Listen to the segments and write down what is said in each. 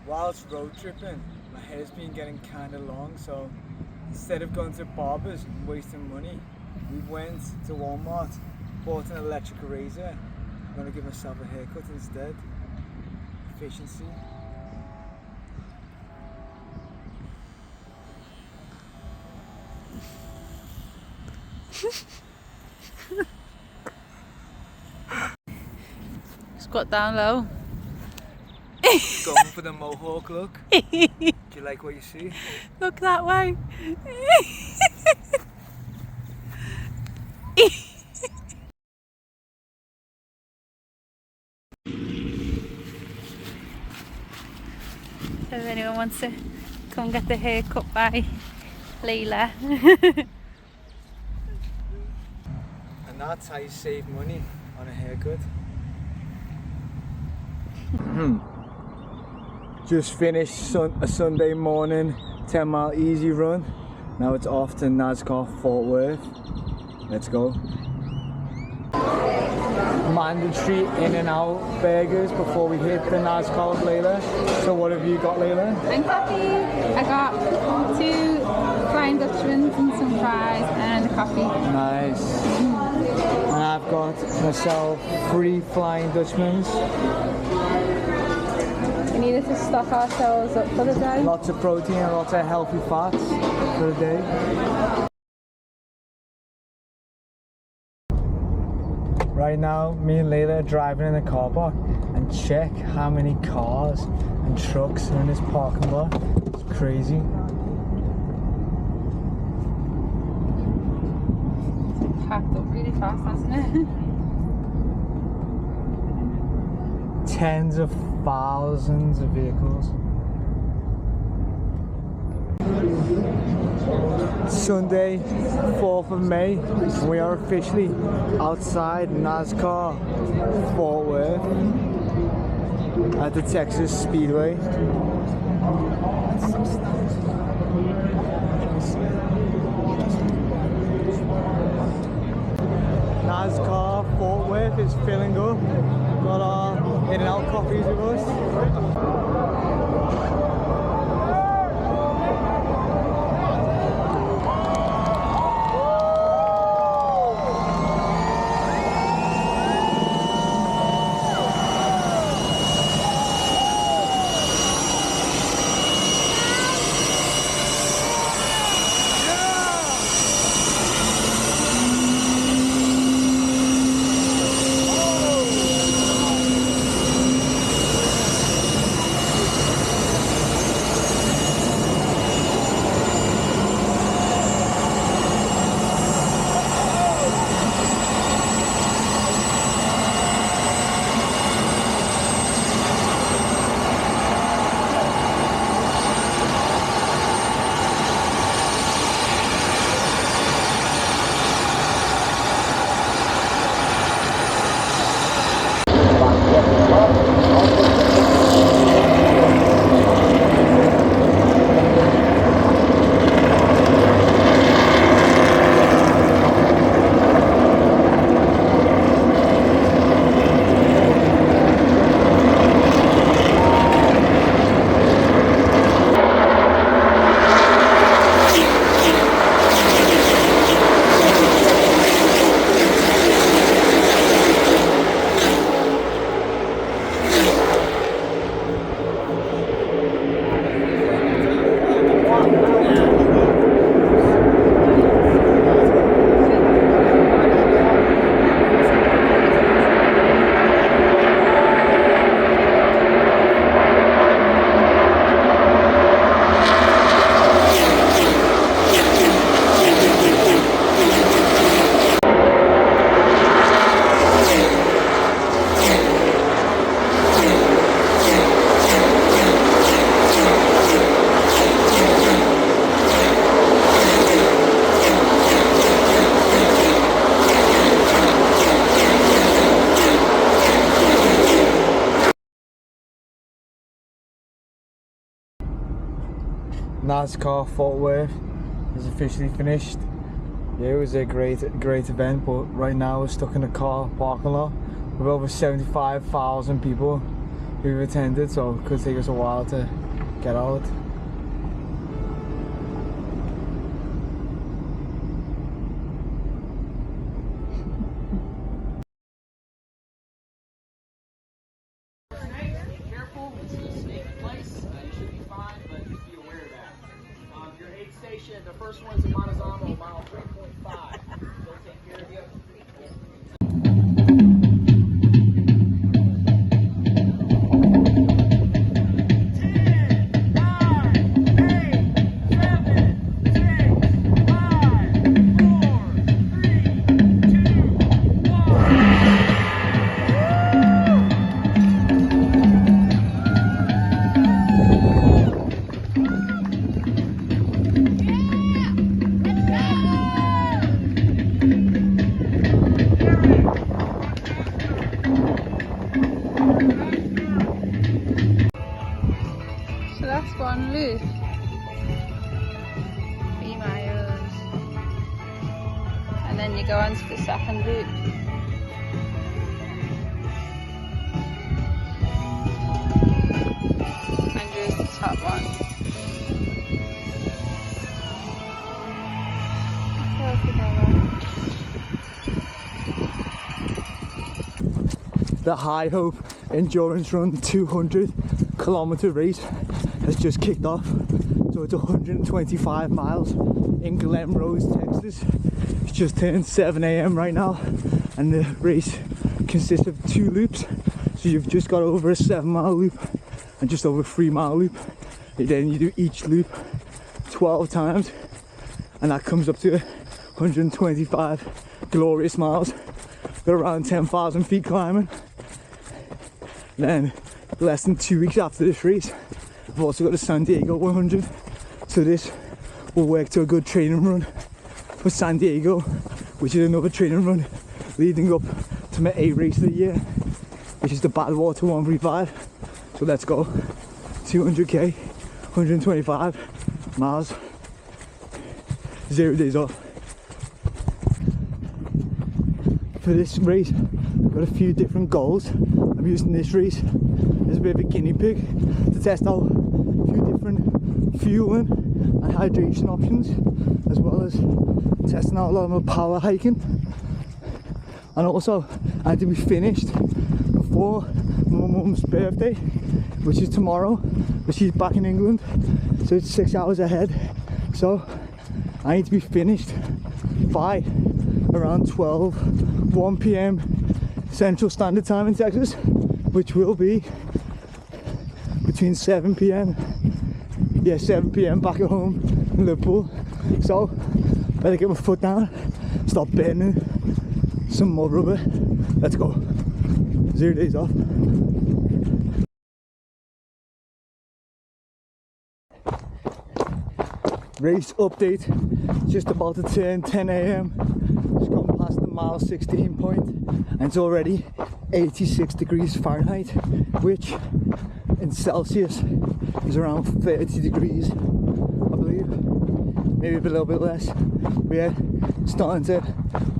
whilst road tripping, my hair's been getting kind of long, so instead of going to barbers and wasting money, we went to Walmart, bought an electric razor. I'm going to give myself a haircut instead. Efficiency. Squat down low. Going for the mohawk look. Do you like what you see? Look that way. So if anyone wants to come get the hair cut by Layla. And that's how you save money on a haircut. Just finished a Sunday morning 10-mile easy run. Now it's off to Nas Car Fort Worth. Let's go. Mandatory in and out burgers before we hit the Nas Car with Layla. So what have you got, Layla? I'm happy. I got 2 Flying Dutchmans and some fries and a coffee. Nice. And I've got myself 3 Flying Dutchmans. We needed to stock ourselves up for the day. Lots of protein and lots of healthy fats for the day. Right now, me and Layla are driving in the car park, and check how many cars and trucks are in this parking lot. It's crazy. It's packed up really fast, hasn't it? Tens of thousands of vehicles. Sunday, 4th of May, and we are officially outside Nas Car Fort Worth at the Texas Speedway. Nas Car Fort Worth is filling up. Got our in and out coffees with us. Nas Car Fort Worth is officially finished. Yeah, it was a great event, but right now we're stuck in a car parking lot with over 75,000 people we've attended, so it could take us a while to get out. Careful, it's a snake place. You should be fine, but just be aware of that. Your aid station, the first one's in Montezamo, mile 3.5. They'll take care of you. So that's one loop. 3 miles. And then you go on to the second loop. And here's the top one. The High Endurannce Run 200-kilometer race has just kicked off. So it's 125 miles in Glen Rose, Texas. It's just turned 7 a.m. right now, and the race consists of 2 loops. So you've just got over a 7-mile loop and just over a 3-mile loop. And then you do each loop 12 times, and that comes up to 125 glorious miles. They're around 10,000 feet climbing. Then, less than 2 weeks after this race, I've also got a San Diego 100. So this will work to a good training run for San Diego, which is another training run leading up to my A race of the year, which is the Badwater 135. So let's go. 200k, 125 miles, 0 days off. For this race, I've got a few different goals. I'm using this race as a bit of a guinea pig to test out a few different fueling and hydration options, as well as testing out a lot of my power hiking. And also, I had to be finished before my mum's birthday, which is tomorrow, but she's back in England, so it's 6 hours ahead. So I need to be finished by around 1 p.m. Central Standard Time in Texas, which will be between 7 p.m. 7 p.m. back at home in Liverpool. So better get my foot down, stop burning some mud rubber. Let's go. 0 days off. Race update, just about to turn 10 a.m. Just gone past the mile 16 point, and it's already 86 degrees Fahrenheit, which in Celsius is around 30 degrees, I believe. Maybe a little bit less. But yeah, starting to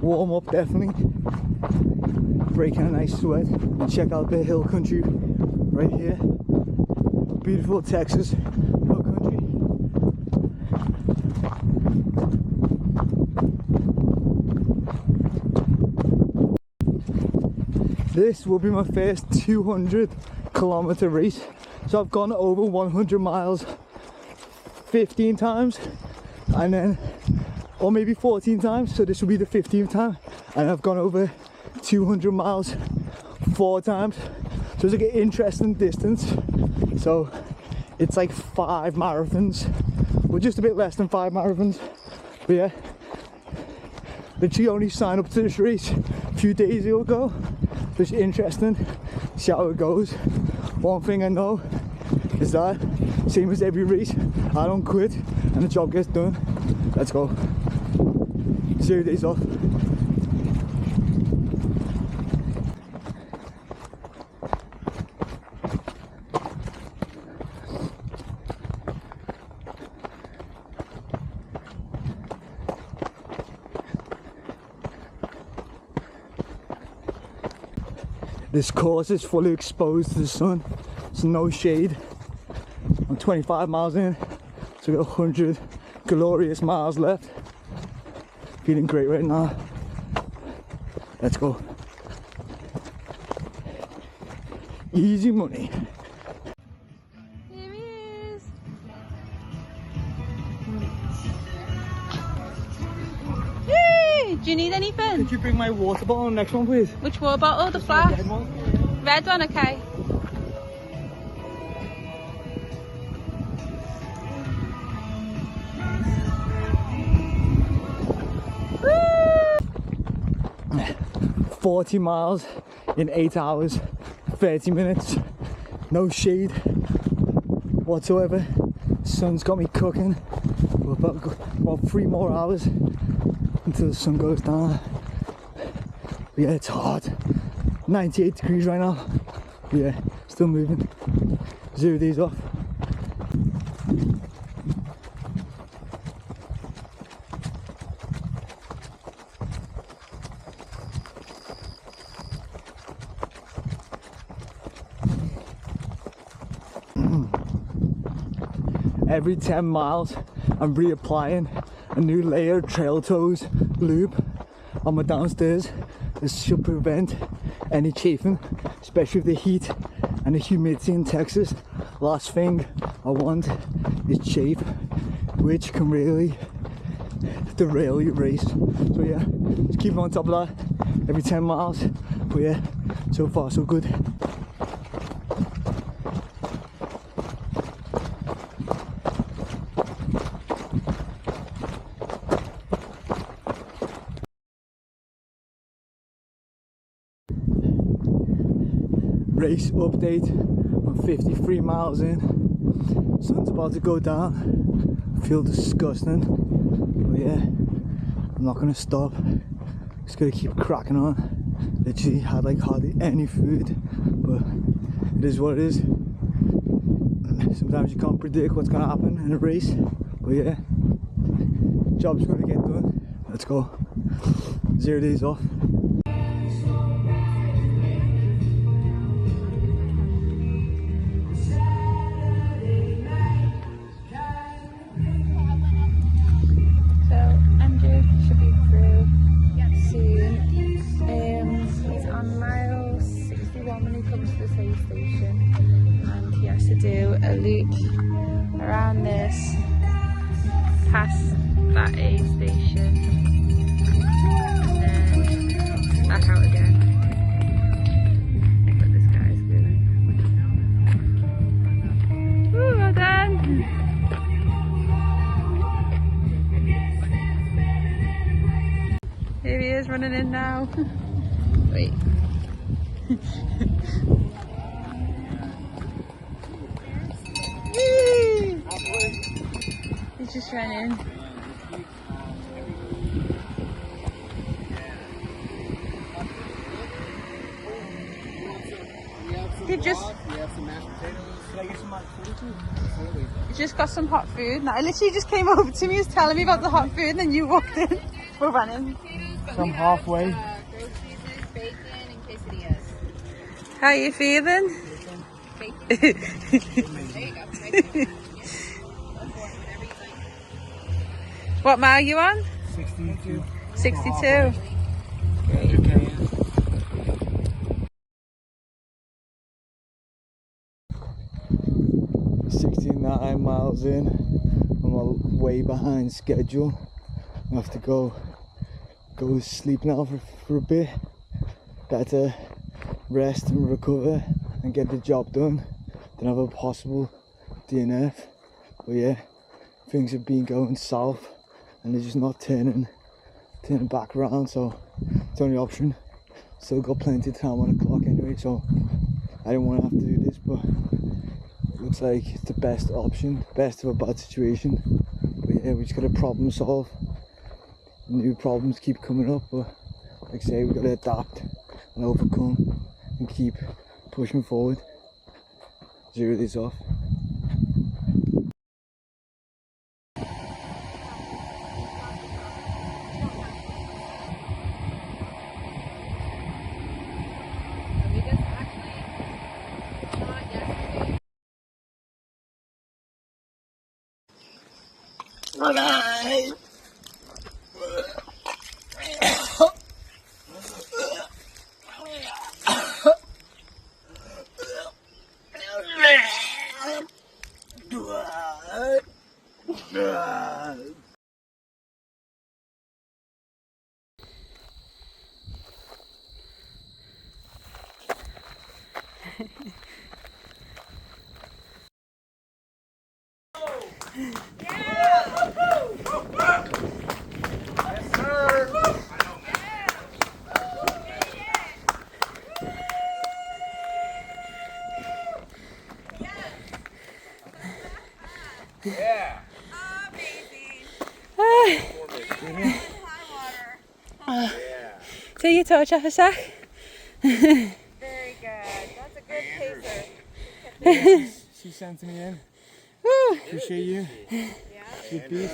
warm up definitely. Breaking a nice sweat. And check out the hill country right here. Beautiful Texas hill country. This will be my first 200-kilometer race. So I've gone over 100 miles 15 times, and then, or maybe 14 times, so this will be the 15th time, and I've gone over 200 miles 4 times. So it's like an interesting distance. So it's like 5 marathons, well, just a bit less than 5 marathons. But yeah, literally only signed up to this race a few days ago. It's interesting, see how it goes. One thing I know is that, same as every race, I don't quit and the job gets done. Let's go. 0 days off. This course is fully exposed to the sun. There's no shade. I'm 25 miles in, so I've got 100 glorious miles left. Feeling great right now. Let's go. Easy money. Here he is. Yay! Do you need anything? Could you bring my water bottle on the next one, please? Which water bottle? The flask? Red one. Red one, okay. Woo! 40 miles in 8 hours, 30 minutes. No shade whatsoever. Sun's got me cooking. We're about 3 more hours until the sun goes down. But yeah, it's hot. 98 degrees right now. But yeah, still moving. 0 days off. Every 10 miles I'm reapplying a new layer of trail toes lube on my downstairs. This should prevent any chafing, especially with the heat and the humidity in Texas. Last thing I want is chafe, which can really derail your race. So yeah, just keep on top of that every 10 miles. But yeah, so far so good. Race update. I'm 53 miles in. Sun's about to go down. I feel disgusting. But yeah, I'm not gonna stop. Just gotta keep cracking on. Literally had like hardly any food, but it is what it is. Sometimes you can't predict what's gonna happen in a race. But yeah, job's gonna get done. Let's go. 0 days off. Do a loop around this, past that aid station, and then back out again. Look what this guy's doing. Ooh, well done! Here he is running in now. Wait. He's just ran in. He just got some hot food. Now, I literally just came over to me, he was telling me about the hot food, and then you walked in. We're running. So I'm halfway. Grilled cheeses, bacon, and quesadillas. How are you feeling? There you go. What mile are you on? 62. 62. Great. 69 miles in. I'm way behind schedule. I have to go sleep now for a bit. Better rest and recover and get the job done than have a possible DNF. But yeah, things have been going south and they're just not turning back around, so it's the only option. Still got plenty of time on the clock anyway, so I didn't want to have to do this, but it looks like it's the best option, best of a bad situation. But yeah, we just gotta problem solve. New problems keep coming up, but like I say, we gotta adapt and overcome and keep pushing forward. 0 days off. Yeah. Take your torch off a sec. Very good. That's a good pacer. She sent me in. Woo. Appreciate you. Yeah.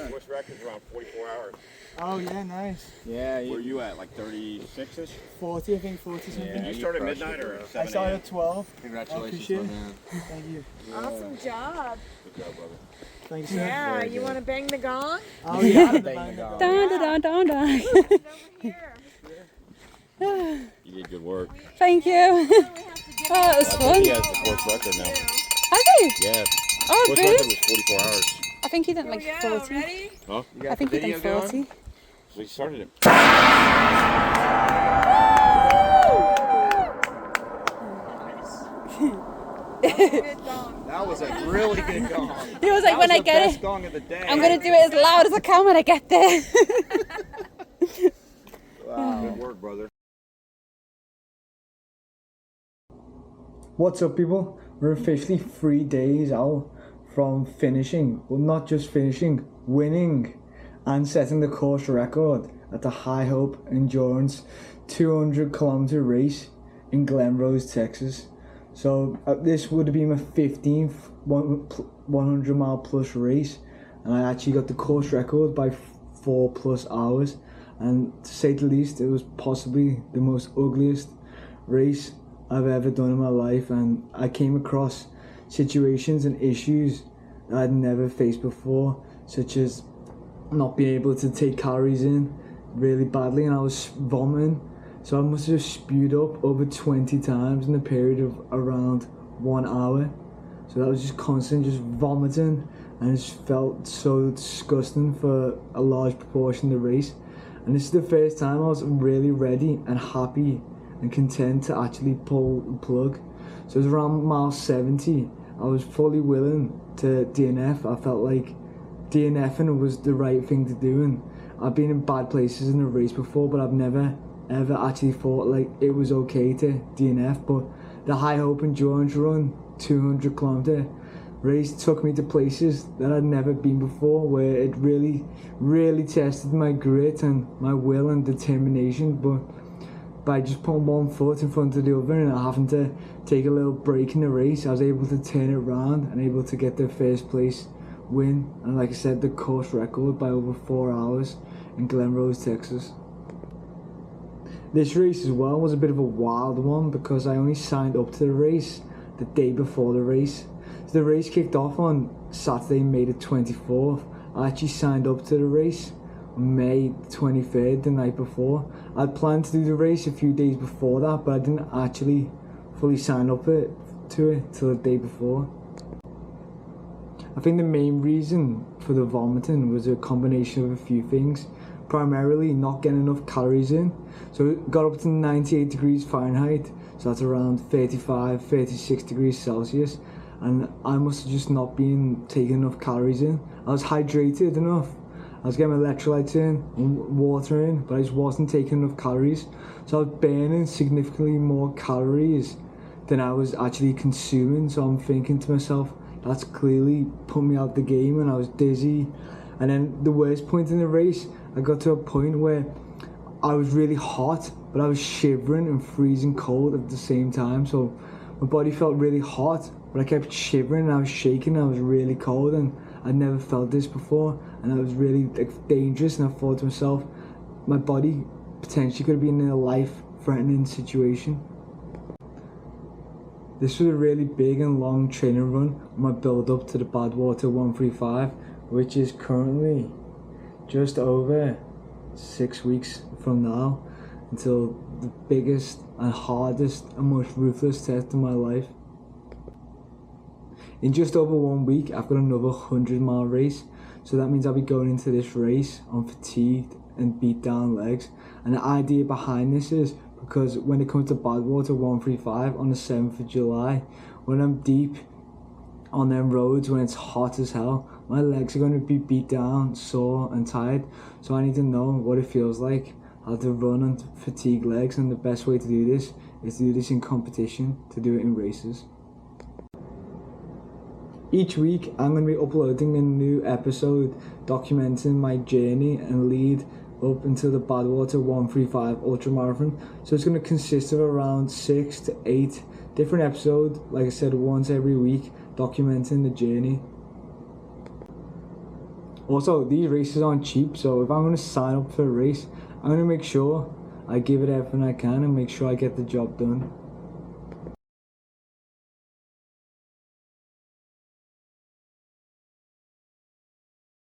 What's records around 44 hours? Oh yeah, nice. Yeah. Where are you at? Like 36ish? 40, I think 40 something. Yeah, you started at midnight or 7 I started a.m.? at 12. Congratulations, Appreciate it. man. Thank you. Awesome job. Good job, brother. Thank you, sir. Yeah, you want to bang the gong? Oh yeah. Dun, dun, dun, dun. Over here. You did good work. Thank you. We have to give Oh, it was fun. He has the course record now. Has he? Yeah. Oh, Course really? record was 44 hours. I think he did like yeah, 40. ready? Huh? I think he did 40. So he started it. Good gong. That was a really good gong. He was like, when I get Best it, gong of the day. I'm going to do it as loud as I can when I get there. Good work, brother. What's up, people? We're officially 3 days out from finishing, well, not just finishing, winning and setting the course record at the High Hope Endurance 200-kilometer race in Glen Rose, Texas. So this would have been my 15th 100 mile plus race, and I actually got the course record by 4+ hours. And to say the least, it was possibly the most ugliest race I've ever done in my life, and I came across situations and issues that I'd never faced before, such as not being able to take calories in really badly, and I was vomiting, so I must have spewed up over 20 times in a period of around 1 hour. So that was just constant, just vomiting, and it just felt so disgusting for a large proportion of the race. And this is the first time I was really ready and happy and content to actually pull the plug. So it was around mile 70. I was fully willing to DNF. I felt like DNFing was the right thing to do, and I've been in bad places in the race before, but I've never ever actually thought like it was okay to DNF. But the High Hope Endurance Run 200-kilometer race took me to places that I'd never been before, where it really tested my grit and my will and determination. But by just putting one foot in front of the other and having to take a little break in the race, I was able to turn it around and able to get the first place win, and like I said, the course record by over 4 hours in Glen Rose, Texas. This race as well was a bit of a wild one because I only signed up to the race the day before the race. So the race kicked off on Saturday, May the 24th. I actually signed up to the race on May 23rd, the night before. I'd planned to do the race a few days before that, but I didn't actually fully sign up to it till the day before. I think the main reason for the vomiting was a combination of a few things. Primarily not getting enough calories in. So it got up to 98 degrees Fahrenheit, so that's around 36 degrees Celsius, and I must have just not been taking enough calories in. I was hydrated enough, I was getting my electrolytes in and water in, but I just wasn't taking enough calories. So I was burning significantly more calories than I was actually consuming. So I'm thinking to myself, that's clearly put me out the game, and I was dizzy. And then the worst point in the race, I got to a point where I was really hot, but I was shivering and freezing cold at the same time. So my body felt really hot, but I kept shivering and I was shaking and I was really cold, and I'd never felt this before, and it was really dangerous. And I thought to myself, my body potentially could have been in a life-threatening situation. This was a really big and long training run, my build up to the Badwater 135, which is currently just over 6 weeks from now until the biggest and hardest and most ruthless test of my life. In just over 1 week, I've got another 100-mile race, so that means I'll be going into this race on fatigued and beat down legs. And the idea behind this is because when it comes to Badwater 135 on the 7th of July, when I'm deep on them roads, when it's hot as hell, my legs are going to be beat down, sore and tired, so I need to know what it feels like how to run on fatigued legs, and the best way to do this is to do this in competition, to do it in races. Each week I'm going to be uploading a new episode documenting my journey and lead up into the Badwater 135 ultramarathon. So it's going to consist of around 6 to 8 different episodes, like I said, once every week, documenting the journey. Also, these races aren't cheap, so if I'm going to sign up for a race, I'm going to make sure I give it everything I can and make sure I get the job done.